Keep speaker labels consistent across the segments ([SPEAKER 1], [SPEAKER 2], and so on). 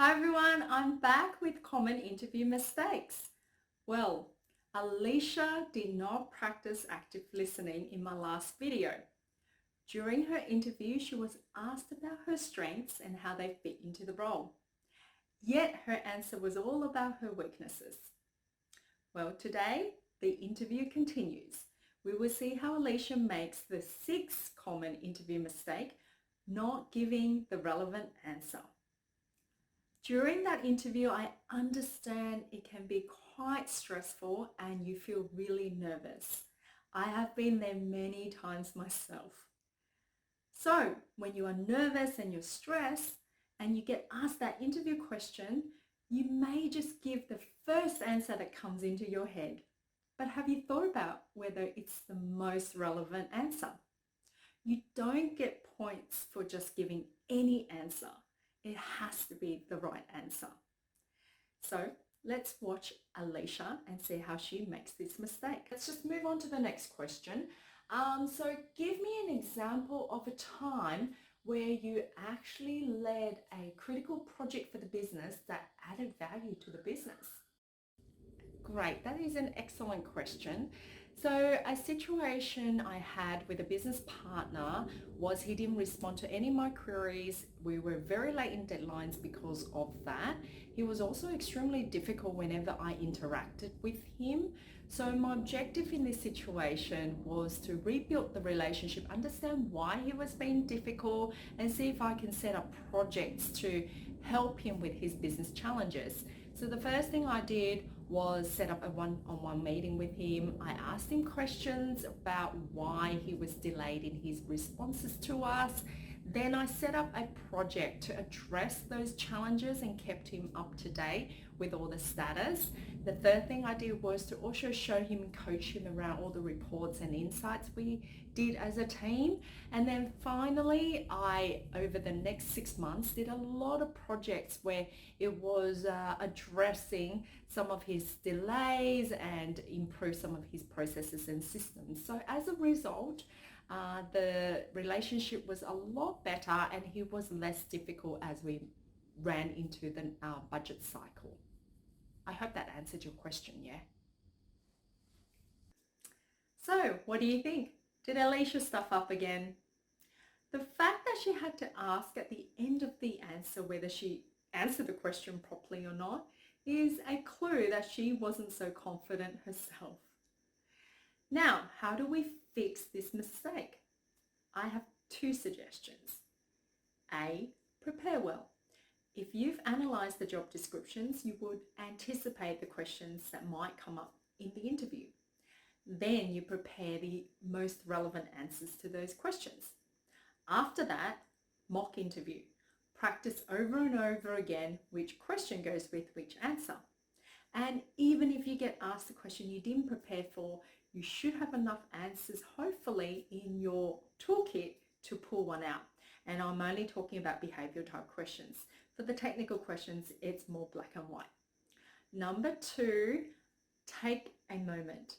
[SPEAKER 1] Hi everyone, I'm back with common interview mistakes. Well, Alicia did not practice active listening in my last video. During her interview, she was asked about her strengths and how they fit into the role. Yet her answer was all about her weaknesses. Well, today the interview continues. We will see how Alicia makes the sixth common interview mistake, not giving the relevant answer. During that interview, I understand it can be quite stressful and you feel really nervous. I have been there many times myself. So when you are nervous and you're stressed and you get asked that interview question, you may just give the first answer that comes into your head. But have you thought about whether it's the most relevant answer? You don't get points for just giving any answer. It has to be the right answer. So let's watch Alicia and see how she makes this mistake. Let's just move on to the next question. So give me an example of a time where you actually led a critical project for the business that added value to the business. Great, that is an excellent question. So a situation I had with a business partner was he didn't respond to any of my queries. We were very late in deadlines because of that. He was also extremely difficult whenever I interacted with him. So my objective in this situation was to rebuild the relationship, understand why he was being difficult, and see if I can set up projects to help him with his business challenges. So the first thing I did was set up a one-on-one meeting with him. I asked him questions about why he was delayed in his responses to us. Then I set up a project to address those challenges and kept him up to date with all the status. The third thing I did was to also show him and coach him around all the reports and insights we did as a team. And then finally, I, over the next 6 months, did a lot of projects where it was addressing some of his delays and improve some of his processes and systems. So as a result, the relationship was a lot better and he was less difficult as we ran into the budget cycle. I hope that answered your question, yeah? So what do you think? Did Alicia stuff up again? The fact that she had to ask at the end of the answer whether she answered the question properly or not is a clue that she wasn't so confident herself. Now, how do we fix this mistake? I have two suggestions. A, prepare well. If you've analysed the job descriptions, you would anticipate the questions that might come up in the interview. Then you prepare the most relevant answers to those questions. After that, mock interview. Practice over and over again which question goes with which answer. And even if you get asked a question you didn't prepare for, you should have enough answers, hopefully, in your toolkit to pull one out. And I'm only talking about behavioral type questions. For the technical questions, it's more black and white. Number two, take a moment.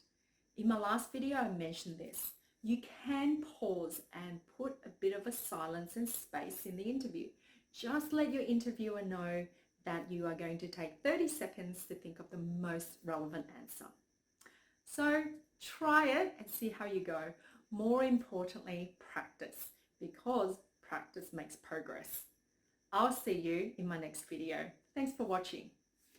[SPEAKER 1] In my last video, I mentioned this. You can pause and put a bit of a silence and space in the interview. Just let your interviewer know that you are going to take 30 seconds to think of the most relevant answer. So try it and see how you go. More importantly, practice, because practice makes progress. I'll see you in my next video. Thanks for watching.